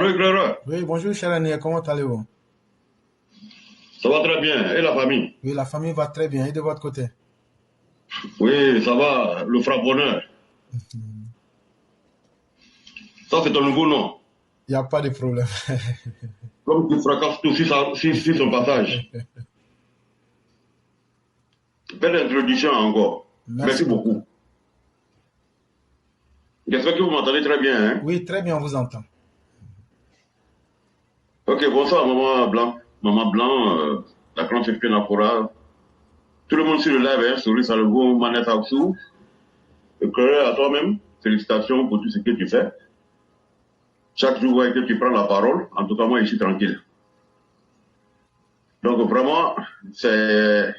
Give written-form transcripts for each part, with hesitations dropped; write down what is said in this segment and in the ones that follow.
Allô, éclaireur. Oui, bonjour cher ami, comment allez-vous? Ça va très bien. Et la famille? Oui, la famille va très bien. Et de votre côté? Oui, ça va. Le frapponneur. Ça, c'est ton nouveau nom. Il n'y a pas de problème. Comme tu fracasses tout sur son passage. Belle introduction encore. Merci Merci beaucoup. beaucoup. J'espère que vous m'entendez très bien. Hein? Oui, très bien, on vous entend. Ok, bonsoir, Maman Blanc. Maman Blanc, la grande champion Nakora. Tout le monde sur le live, hein, Souris Salvo, Manette Aksou. Éclaireur à toi-même. Félicitations pour tout ce que tu fais. Chaque jour que tu prends la parole, en tout cas, moi, je suis tranquille. Donc, vraiment, c'est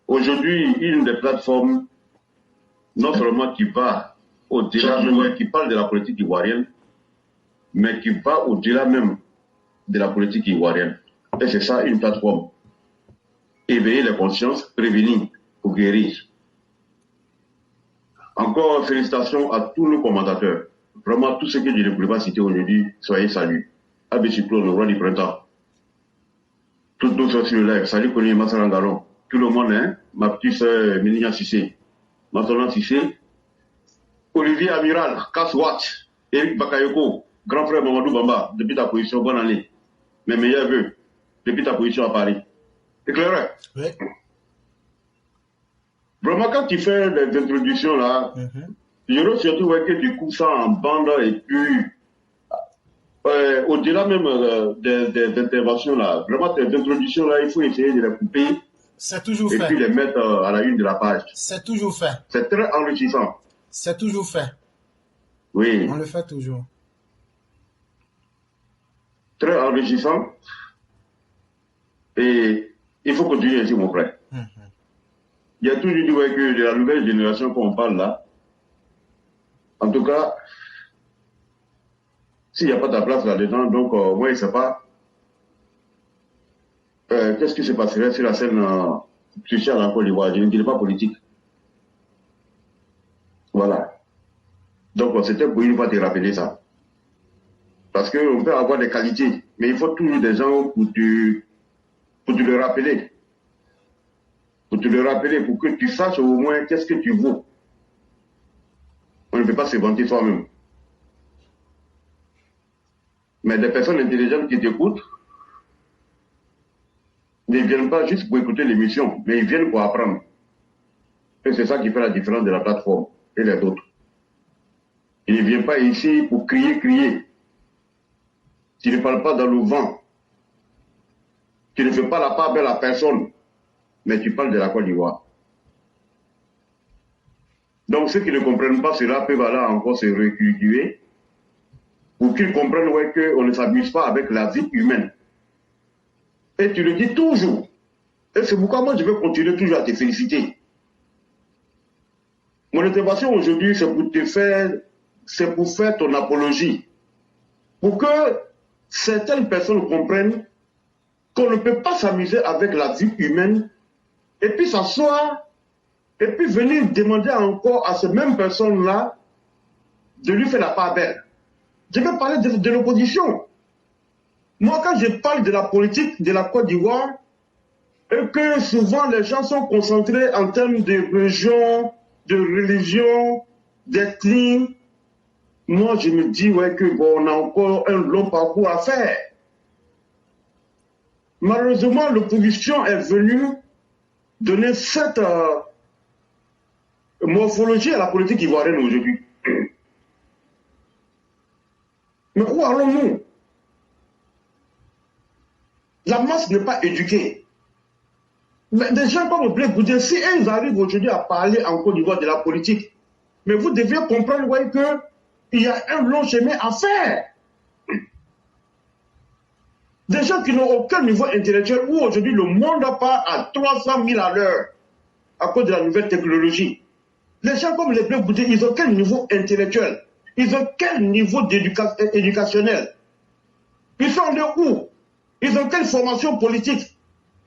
aujourd'hui une des plateformes, non seulement qui va au-delà, même qui parle de la politique ivoirienne, mais qui va au-delà même de la politique ivoirienne. Et c'est ça, une plateforme. Éveiller les consciences, prévenir pour guérir. Encore félicitations à tous nos commentateurs. Vraiment, tous ceux que je ne pourrais pas citer aujourd'hui, soyez salués. Abbé Cyclone, le roi du printemps. Toutes nos soeurs sur le live. Salut, Connie Massarangalon. Tout le monde, hein. Ma petite soeur Mélinia Sissé. Maintenant Sissé. Olivier Amiral, Kaswat. Eric Bakayoko. Grand frère Mamadou Bamba. Depuis ta position, bonne année. Mes meilleurs vœux. Depuis ta position à Paris. Éclaireur. Oui. Vraiment, quand tu fais des introductions là, je veux surtout que tu coupes ça en bande et puis au-delà même des interventions là, vraiment tes introductions là, il faut essayer de les couper. C'est toujours et fait. Puis les mettre à la une de la page. C'est toujours fait. C'est très enrichissant. C'est toujours fait. Oui. On le fait toujours. Très enrichissant. Et il faut continuer ainsi, mon frère. Il y a toujours du que de la nouvelle génération qu'on parle là. En tout cas, s'il n'y a pas ta place là-dedans, donc moi, je ne sais pas qu'est-ce qui se passerait sur la scène sociale en Côte d'Ivoire. Je ne dirais pas politique. Voilà. Donc, c'était pour une fois te rappeler ça. Parce qu'on peut avoir des qualités, mais il faut toujours des gens pour te le rappeler. Pour te le rappeler, pour que tu saches au moins qu'est-ce que tu vaux. On ne peut pas se vanter soi-même. Mais des personnes intelligentes qui t'écoutent ne viennent pas juste pour écouter l'émission, mais ils viennent pour apprendre. Et c'est ça qui fait la différence de la plateforme et les autres. Ils ne viennent pas ici pour crier. Tu ne parles pas dans le vent. Tu ne fais pas la part belle à personne, mais tu parles de la Côte d'Ivoire. Donc ceux qui ne comprennent pas cela peuvent aller encore se recultiver pour qu'ils comprennent qu'on ne s'amuse pas avec la vie humaine. Et tu le dis toujours. Et c'est pourquoi moi je vais continuer toujours à te féliciter. Mon intervention aujourd'hui, c'est pour faire ton apologie. Pour que certaines personnes comprennent qu'on ne peut pas s'amuser avec la vie humaine et puis s'asseoir et puis venir demander encore à ces mêmes personnes-là de lui faire la part belle. Je vais parler de l'opposition. Moi, quand je parle de la politique de la Côte d'Ivoire, et que souvent les gens sont concentrés en termes de région, de religion, d'ethnie, moi je me dis que on a encore un long parcours à faire. Malheureusement, l'opposition est venue donner cette morphologie à la politique ivoirienne aujourd'hui. Mais où allons-nous? La masse n'est pas éduquée. Mais des gens comme Blé Goudé, si ils arrivent aujourd'hui à parler en Côte d'Ivoire de la politique, mais vous devez comprendre qu'il y a un long chemin à faire. Des gens qui n'ont aucun niveau intellectuel, où aujourd'hui le monde part à 300 000 à l'heure à cause de la nouvelle technologie. Les gens comme les Blé Goudé, ils ont quel niveau intellectuel? Ils ont quel niveau éducationnel? Ils sont allés où? Ils ont quelle formation politique?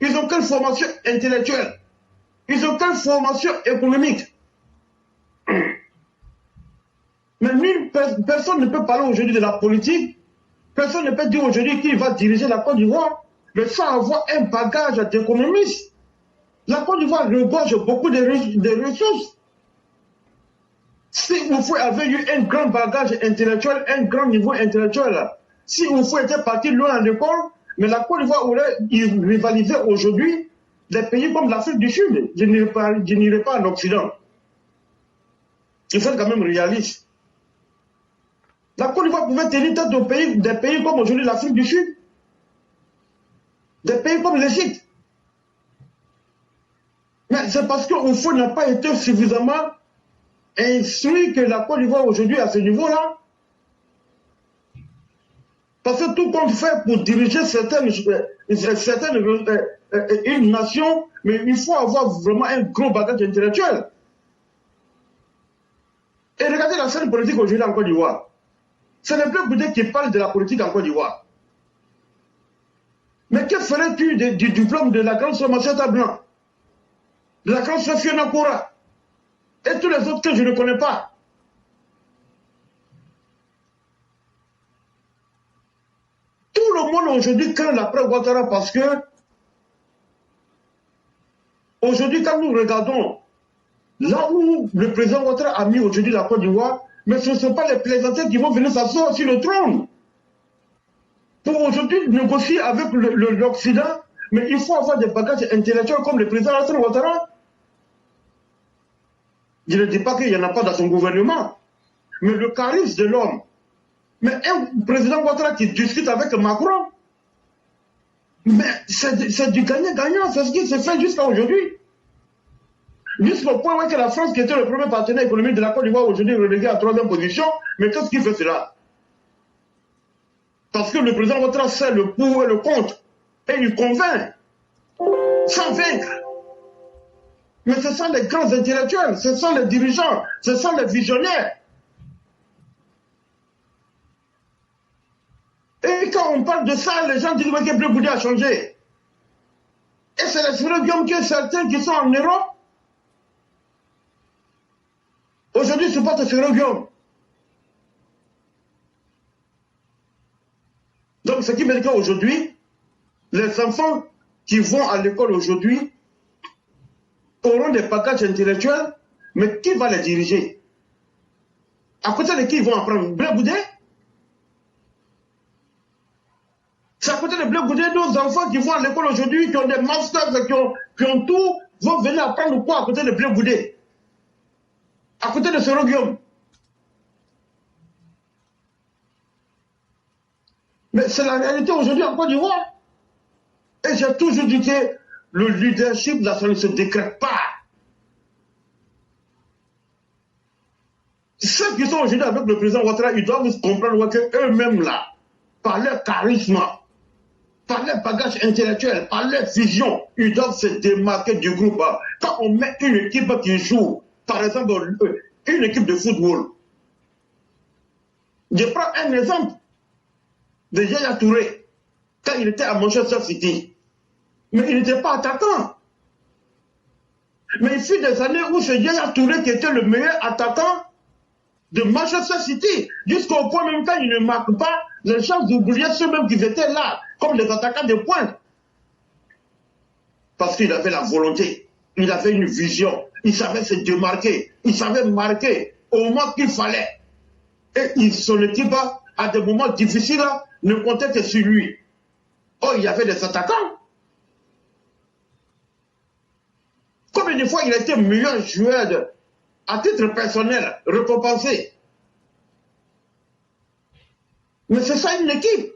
Ils ont quelle formation intellectuelle? Ils ont quelle formation économique? Mais personne ne peut parler aujourd'hui de la politique. Personne ne peut dire aujourd'hui qu'il va diriger la Côte d'Ivoire, mais sans avoir un bagage d'économiste. La Côte d'Ivoire regorge beaucoup de ressources. Si vous avez eu un grand bagage intellectuel, un grand niveau intellectuel, si vous était parti loin à l'école, mais la Côte d'Ivoire aurait rivalisé aujourd'hui des pays comme l'Afrique du Sud. Je n'irai pas en Occident. Il faut être quand même réaliste. La Côte d'Ivoire pouvait tenir tête aux pays, des pays comme aujourd'hui l'Afrique du Sud, des pays comme l'Égypte. Mais c'est parce qu'Oufou n'a pas été suffisamment instruit que la Côte d'Ivoire aujourd'hui à ce niveau-là. Parce que tout compte fait pour diriger une nation, mais il faut avoir vraiment un gros bagage intellectuel. Et regardez la scène politique aujourd'hui en Côte d'Ivoire. Ce n'est plus Goudé qui parle de la politique en Côte d'Ivoire. Mais que ferais-tu du diplôme de la grande sœur Macheta Blanc, de la grande sœur Fiona Koura, et tous les autres que je ne connais pas? Tout le monde aujourd'hui craint l'après Ouattara parce que aujourd'hui, quand nous regardons là où le président Ouattara a mis aujourd'hui la Côte d'Ivoire, mais ce ne sont pas les plaisantins qui vont venir s'asseoir sur le trône. Pour aujourd'hui négocier avec l'Occident, mais il faut avoir des bagages intellectuels comme le président Alassane Ouattara. Je ne dis pas qu'il n'y en a pas dans son gouvernement, mais le charisme de l'homme. Mais un président Ouattara qui discute avec Macron, mais c'est du gagnant-gagnant, c'est ce qui se fait jusqu'à aujourd'hui. Jusqu'au point où que la France, qui était le premier partenaire économique de la Côte d'Ivoire, aujourd'hui reléguée à 3e position, mais qu'est-ce qui fait cela? Parce que le président Ouattara sait le pour et le contre, et il convainc, sans vaincre. Mais ce sont les grands intellectuels, ce sont les dirigeants, ce sont les visionnaires. Et quand on parle de ça, les gens disent que Blé Goudé a changé. Et c'est les Sérogum que certains qui sont en Europe, aujourd'hui supportent Sérogum. Donc ce qui veut dire qu'aujourd'hui, les enfants qui vont à l'école aujourd'hui auront des bagages intellectuels, mais qui va les diriger? À côté de qui ils vont apprendre? Blé Goudé? C'est à côté de Blé Goudé, nos enfants qui vont à l'école aujourd'hui, qui ont des masters, qui ont tout, vont venir apprendre quoi à côté de Blé Goudé? À côté de Sérogum? Mais c'est la réalité aujourd'hui en Côte d'Ivoire. Et j'ai toujours dit que le leadership national ne se décrète pas. Ceux qui sont aujourd'hui avec le président Ouattara, ils doivent comprendre qu'eux-mêmes là, par leur charisme, par leur bagage intellectuel, par leur vision, ils doivent se démarquer du groupe. Quand on met une équipe qui joue, par exemple, une équipe de football, je prends un exemple de Yaya Touré, quand il était à Manchester City. Mais il n'était pas attaquant. Mais il fut des années où c'est Yaya Touré qui était le meilleur attaquant de Manchester City. Jusqu'au point même quand il ne marque pas, les gens oubliaient ceux-mêmes qui étaient là, comme les attaquants de pointe. Parce qu'il avait la volonté, il avait une vision, il savait se démarquer, il savait marquer au moment qu'il fallait. Et son équipe, à des moments difficiles, ne comptait que sur lui. Oh, il y avait des attaquants. Combien de fois il a été meilleur joueur à titre personnel, récompensé? Mais c'est ça une équipe.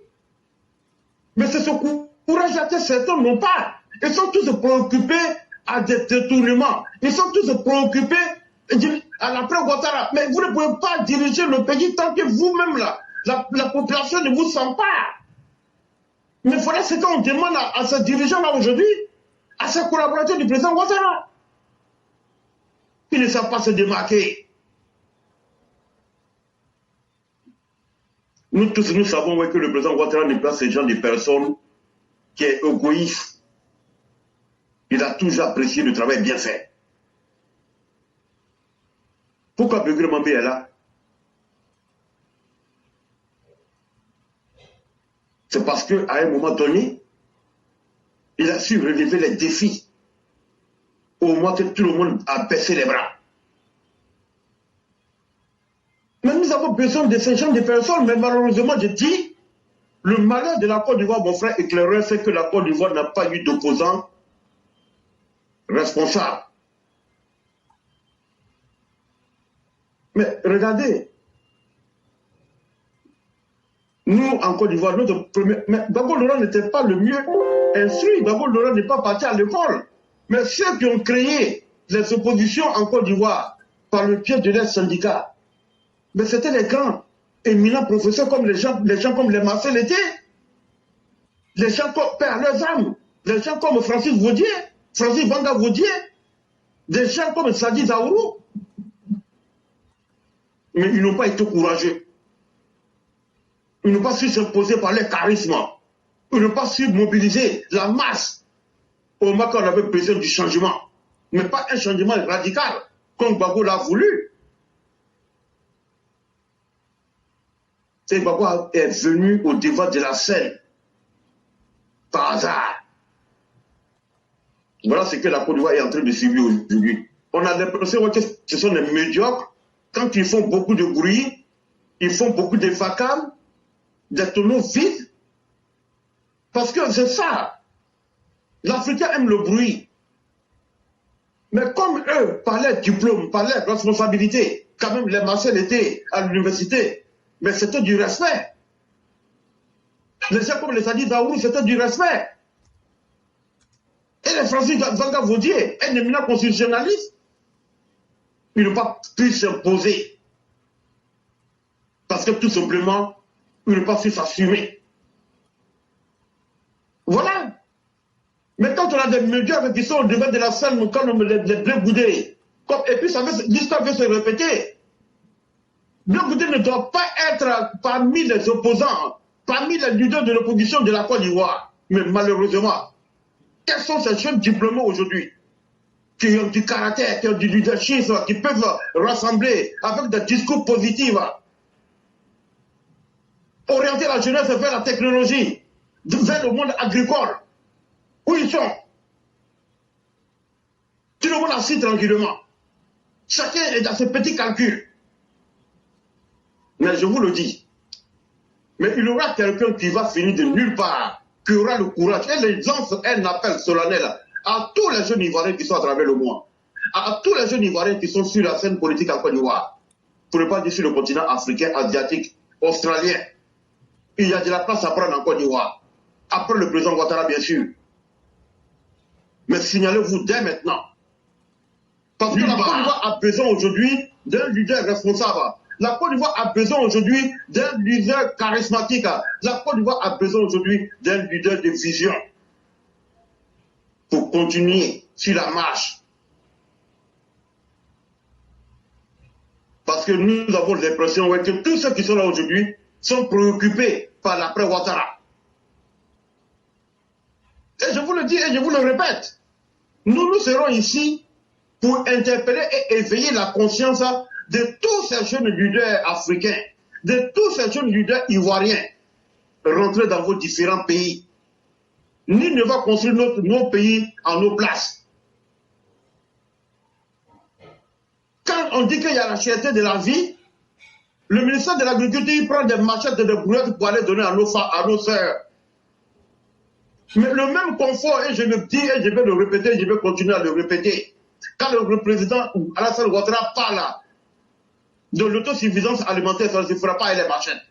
Mais c'est ce courage que certains n'ont pas. Ils sont tous préoccupés à des détournements. Ils sont tous préoccupés à l'après Ouattara. Mais vous ne pouvez pas diriger le pays tant que vous-même, là, la population ne vous sent pas. Mais il faudrait ce qu'on demande à ces dirigeants-là aujourd'hui, à ces collaborateurs du président Ouattara. Ils ne savent pas se démarquer. Nous tous, nous savons que le président Ouattara n'est pas ce genre de personne qui est égoïste. Il a toujours apprécié le travail bien fait. Pourquoi Begré Mambé est là? C'est parce qu'à un moment donné, il a su relever les défis. Au moins que tout le monde a baissé les bras. Mais nous avons besoin de ces gens de personnes. Mais malheureusement, je dis, le malheur de la Côte d'Ivoire, mon frère éclaireur, c'est que la Côte d'Ivoire n'a pas eu d'opposant responsable. Mais regardez, nous, en Côte d'Ivoire, notre premier... Mais Gbagbo Laurent n'était pas le mieux instruit. Gbagbo Laurent n'est pas parti à l'école. Mais ceux qui ont créé les oppositions en Côte d'Ivoire par le pied de leurs syndicats, mais c'était les grands, éminents professeurs comme les gens comme les Marcel étaient, les gens comme Père leurs âmes, les gens comme Francis Vaudier, Francis Vanga Vaudier, des gens comme Sadi Zaourou. Mais ils n'ont pas été courageux. Ils n'ont pas su s'imposer par leur charisme. Ils n'ont pas su mobiliser la masse au moment qu'on avait besoin du changement. Mais pas un changement radical, comme Gbagbo l'a voulu. Et Gbagbo est venu au devant de la scène par hasard. Voilà ce que la Côte d'Ivoire est en train de subir aujourd'hui. On a l'impression que ce sont des médiocres. Quand ils font beaucoup de bruit, ils font beaucoup de vacarme, des tonneaux vides. Parce que c'est ça. L'Africain aime le bruit. Mais comme eux, par leur diplôme, par leur responsabilité, quand même les Marcel étaient à l'université, mais c'était du respect. Les gens comme les Sadi Zaourou, c'était du respect. Et les Francis Vanga Vaudier, un éminent constitutionnaliste, ils n'ont pas pu s'imposer. Parce que tout simplement, ils n'ont pas su s'assumer. Voilà. Mais quand on a des médias qui sont au devant de la scène, quand on les Blé Goudé, et puis l'histoire veut se répéter. Blé Goudé ne doit pas être parmi les opposants, parmi les leaders de l'opposition de la Côte d'Ivoire. Mais malheureusement, quels sont ces jeunes diplômés aujourd'hui qui ont du caractère, qui ont du leadership, qui peuvent rassembler avec des discours positifs, orienter la jeunesse vers la technologie, vers le monde agricole. Où ils sont? Tout le monde assis tranquillement. Chacun est dans ses petits calculs. Mais je vous le dis, mais il y aura quelqu'un qui va finir de nulle part, qui aura le courage, et les lance un appel solennel à tous les jeunes Ivoiriens qui sont à travers le monde, à tous les jeunes Ivoiriens qui sont sur la scène politique en Côte d'Ivoire, pour ne pas dire sur le continent africain, asiatique, australien. Il y a de la place à prendre en Côte d'Ivoire. Après le président Ouattara, bien sûr. Mais signalez-vous dès maintenant. Parce que la Côte d'Ivoire a besoin aujourd'hui d'un leader responsable. La Côte d'Ivoire a besoin aujourd'hui d'un leader charismatique. La Côte d'Ivoire a besoin aujourd'hui d'un leader de vision. Pour continuer sur la marche. Parce que nous avons l'impression que tous ceux qui sont là aujourd'hui sont préoccupés par l'après-Ouattara. Et je vous le dis et je vous le répète, nous serons ici pour interpeller et éveiller la conscience de tous ces jeunes leaders africains, de tous ces jeunes leaders ivoiriens, rentrés dans vos différents pays. Nul ne va construire nos pays en nos places. Quand on dit qu'il y a la cherté de la vie, le ministère de l'Agriculture prend des machettes et des brouettes pour aller donner à nos sœurs. Mais le même confort, et je le dis, et je vais le répéter, je vais continuer à le répéter. Quand le président Alassane Ouattara parle de l'autosuffisance alimentaire, ça ne se fera pas avec les machettes.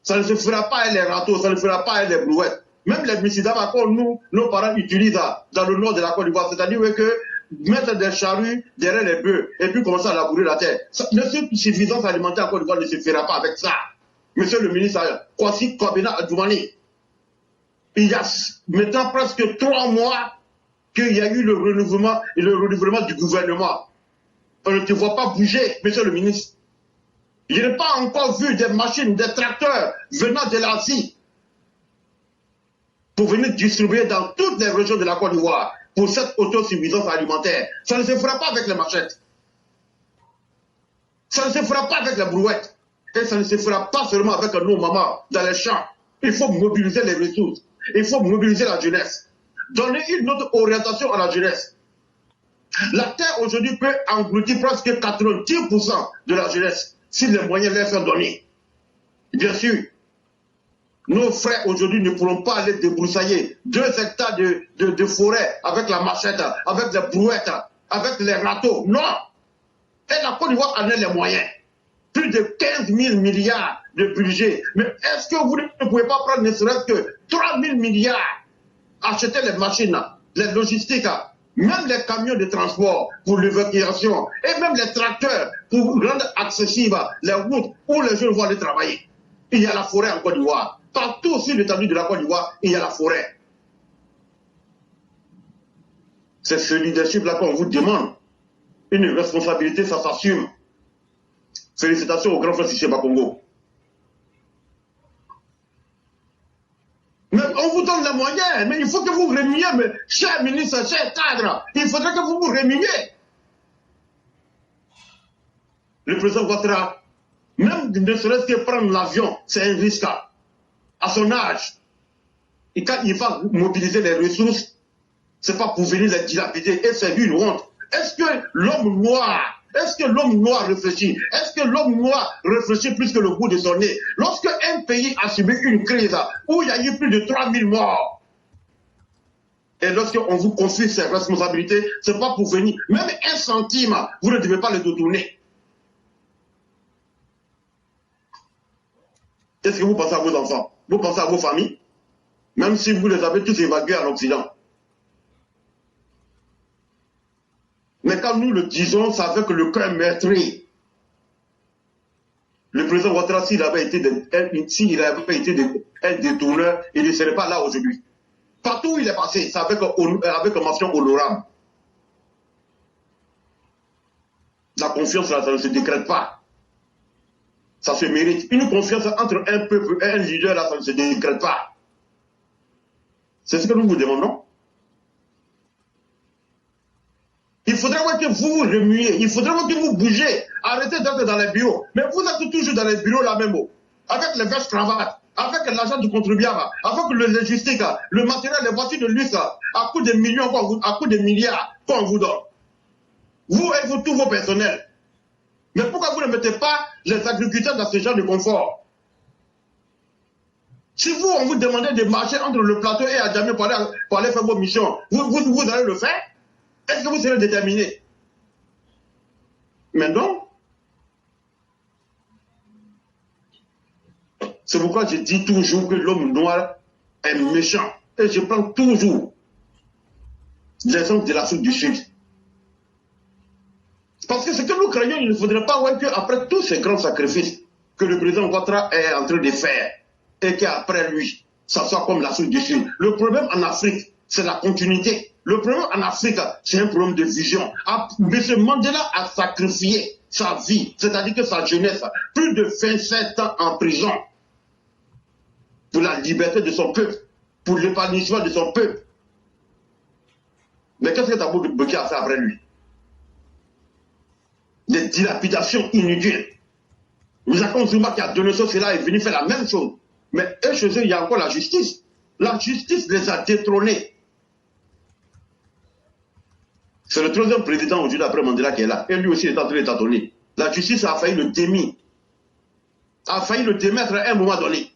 Ça ne se fera pas avec les râteaux, ça ne se fera pas avec les brouettes. Même les misidama qu'on nos parents utilisent dans le nord de la Côte d'Ivoire, c'est-à-dire que mettre des charrues derrière les bœufs et puis commencer à labourer la terre. L'autosuffisance alimentaire en Côte d'Ivoire ne se fera pas avec ça. Monsieur le ministre Kwasi Kobina Adjoumani, il y a maintenant presque 3 mois qu'il y a eu le renouvellement du gouvernement. On ne te voit pas bouger, monsieur le ministre. Je n'ai pas encore vu des machines, des tracteurs venant de l'Asie pour venir distribuer dans toutes les régions de la Côte d'Ivoire pour cette autosuffisance alimentaire. Ça ne se fera pas avec les machettes. Ça ne se fera pas avec les brouettes. Et ça ne se fera pas seulement avec nos mamans dans les champs Il faut mobiliser les ressources. Il faut mobiliser la jeunesse. Donner une autre orientation à la jeunesse. La terre aujourd'hui peut engloutir presque 90% de la jeunesse si les moyens leur sont donnés. Bien sûr, nos frères aujourd'hui ne pourront pas aller débroussailler 2 hectares de forêt avec la machette, avec les brouettes, avec les râteaux. Non! Et la Côte d'Ivoire en a les moyens. Plus de 15 000 milliards de budget. Mais est-ce que vous ne pouvez pas prendre ne serait-ce que 3 000 milliards, acheter les machines, les logistiques, même les camions de transport pour l'évacuation, et même les tracteurs pour rendre accessibles les routes où les jeunes vont aller travailler. Il y a la forêt en Côte d'Ivoire. Partout sur l'étendue de la Côte d'Ivoire, il y a la forêt. C'est ce leadership-là qu'on vous demande. Une responsabilité, ça s'assume. Félicitations au grand frère Sissé Bakongo. Mais on vous donne les moyens, mais il faut que vous remuiez, mais chers ministres, chers cadres, il faudrait que vous vous remuiez. Le président Ouattara, même ne serait-ce que prendre l'avion, c'est un risque. À son âge, et quand il va mobiliser les ressources, c'est pas pour venir les dilapider, et c'est lui une honte. Est-ce que l'homme noir, réfléchit? Est-ce que l'homme noir réfléchit plus que le bout de son nez? Lorsque un pays a subi une crise où il y a eu plus de 3000 morts, et lorsqu'on vous confie ces responsabilités, c'est pas pour venir, même 1 centime, vous ne devez pas le détourner. Est-ce que vous pensez à vos enfants? Vous pensez à vos familles? Même si vous les avez tous évacués à l'Occident. Mais quand nous le disons, c'est avec le cœur meurtri. Le président Ouattara, s'il avait été un détourneur, il ne serait pas là aujourd'hui. Partout où il est passé, c'est avec mention honorable. La confiance, là, ça ne se décrète pas. Ça se mérite. Une confiance entre un peuple et un leader, là, ça ne se décrète pas. C'est ce que nous vous demandons. Il faudrait voir que vous vous remuez, il faudrait voir que vous bougez. Arrêtez d'être dans les bureaux. Mais vous êtes toujours dans les bureaux là même, avec les vestes cravates, avec l'argent du contribuable, avec le logistique, le matériel, les voitures de luxe, à coût de millions, à coût de milliards qu'on vous donne. Vous et vous, tous vos personnels. Mais pourquoi vous ne mettez pas les agriculteurs dans ce genre de confort? Si vous, on vous demandait de marcher entre le plateau et Adjamé pour aller faire vos missions, vous allez le faire? Est-ce que vous serez déterminé? Mais non. C'est pourquoi je dis toujours que l'homme noir est méchant. Et je prends toujours l'exemple de l'Afrique du Sud. Parce que ce que nous craignons, il ne faudrait pas voir qu'après tous ces grands sacrifices que le président Ouattara est en train de faire, et qu'après lui, ça soit comme l'Afrique du Sud. Le problème en Afrique, c'est la continuité. Le problème en Afrique, c'est un problème de vision. M. Mandela a sacrifié sa vie, c'est-à-dire que sa jeunesse, plus de 27 ans en prison, pour la liberté de son peuple, pour l'épanouissement de son peuple. Mais qu'est-ce que Thabo Mbeki a fait après lui? Des dilapidations inutiles. Jacques Zuma qui a donné cela est venu faire la même chose. Mais eux, chez eux, il y a encore la justice. La justice les a détrônés. C'est le 3e président aujourd'hui après Mandela qui est là. Et lui aussi est en train de tâtonner. La justice a failli le démis. A failli le démettre à un moment donné.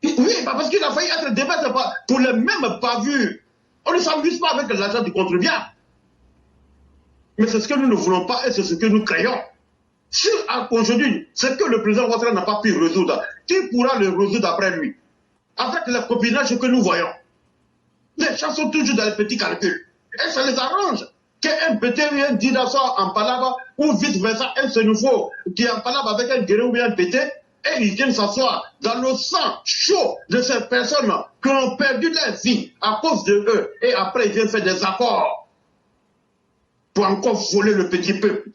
Oui, parce qu'il a failli être démettre pour les mêmes bavures. On ne s'amuse pas avec l'argent du contribuable. Mais c'est ce que nous ne voulons pas et c'est ce que nous craignons. Si aujourd'hui, c'est que le président Ouattara n'a pas pu résoudre, qui pourra le résoudre après lui? Avec le copinage que nous voyons. Les gens sont toujours dans les petits calculs. Et ça les arrange. Qu'un petit ou un dinosaure en palabre, ou vice-versa, un sénoufo qui est en palabre avec un guerrier ou un pété, et ils viennent s'asseoir dans le sang chaud de ces personnes qui ont perdu leur vie à cause de eux. Et après, ils viennent faire des accords pour encore voler le petit peuple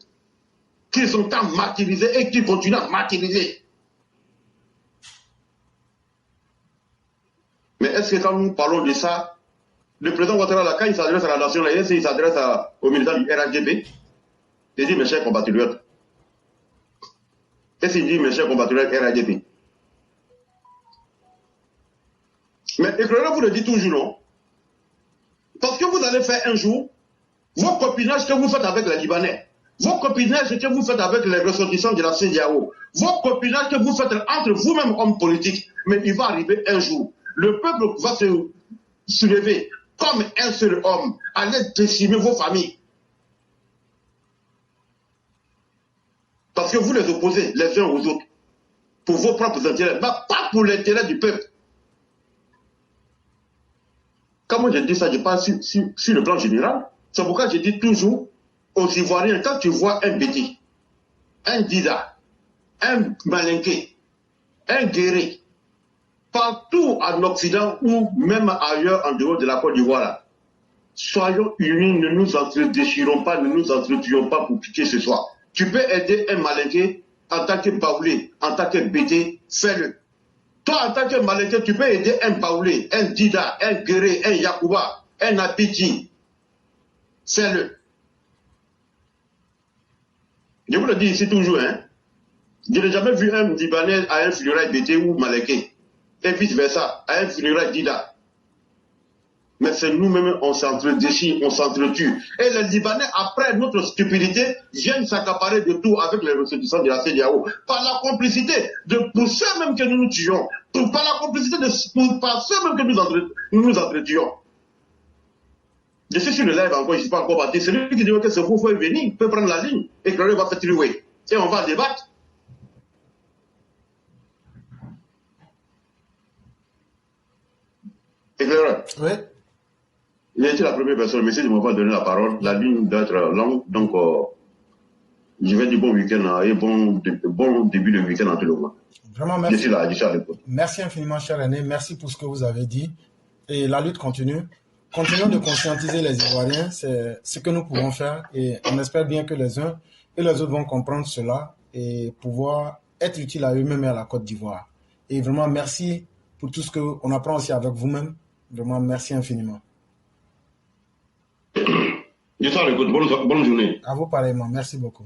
qui sont tant martyrisés et qui continuent à martyriser. Mais est-ce que quand nous parlons de ça, le président Ouattara, quand il s'adresse à la nation, il s'adresse aux militants du RHDP, il dit mes chers compatriotes. Qu'est-ce qu'il dit mes chers compatriotes RHDP? Mais éclaireur vous le dites toujours, non? Parce que vous allez faire un jour vos copinages que vous faites avec les Libanais, vos copinages que vous faites avec les ressortissants de la CEDEAO, vos copinages que vous faites entre vous-même, hommes politiques, mais il va arriver un jour. Le peuple va se lever comme un seul homme, aller décimer vos familles. Parce que vous les opposez les uns aux autres, pour vos propres intérêts, pas pour l'intérêt du peuple. Quand moi je dis ça, je parle sur le plan général. C'est pourquoi je dis toujours aux Ivoiriens, quand tu vois un Béti, un Dida, un Malinké, un Guéré, partout en Occident ou même ailleurs en dehors de la Côte d'Ivoire, soyons unis, ne nous entre-déchirons pas, ne nous entretuons pas pour piquer ce soir. Tu peux aider un Malinké en tant que Baoulé, en tant que Bété, fais-le. Toi, en tant que Malinké, tu peux aider un Baoulé, un Dida, un Guéré, un Yacouba, un Abidji. Fais-le. Je vous le dis ici toujours, hein. Je n'ai jamais vu un Libanais à un funérail Bété ou Malinké. Et vice-versa, à un funérail Dida. Mais c'est nous-mêmes, on s'entre-déchire, on s'entretue. Et les Libanais, après notre stupidité, viennent s'accaparer de tout avec les ressortissants de la CEDEAO. Par la complicité, pour ceux-mêmes que nous nous tuons. Par la complicité par ceux-mêmes que nous nous entretuons. Je suis sur le live encore, je ne suis pas encore battu. Celui qui dit que c'est vous, faut venir, peut prendre la ligne. Et que va faire trier. Et on va débattre. Éclaireur. Oui. Il a été la première personne, mais si je ne m'en donner la parole, la ligne doit être longue, donc je vais dire bon week-end et bon début de week-end en tout le monde. Vraiment, merci. Je suis là, je suis à l'écoute. Merci infiniment, cher René. Merci pour ce que vous avez dit. Et la lutte continue. Continuons de conscientiser les Ivoiriens, c'est ce que nous pouvons faire. Et on espère bien que les uns et les autres vont comprendre cela et pouvoir être utiles à eux-mêmes et à la Côte d'Ivoire. Et vraiment, merci pour tout ce qu'on apprend aussi avec vous-même. Vraiment, merci infiniment. Je suis à l'écoute. Bonne journée. À vous pareillement. Merci beaucoup.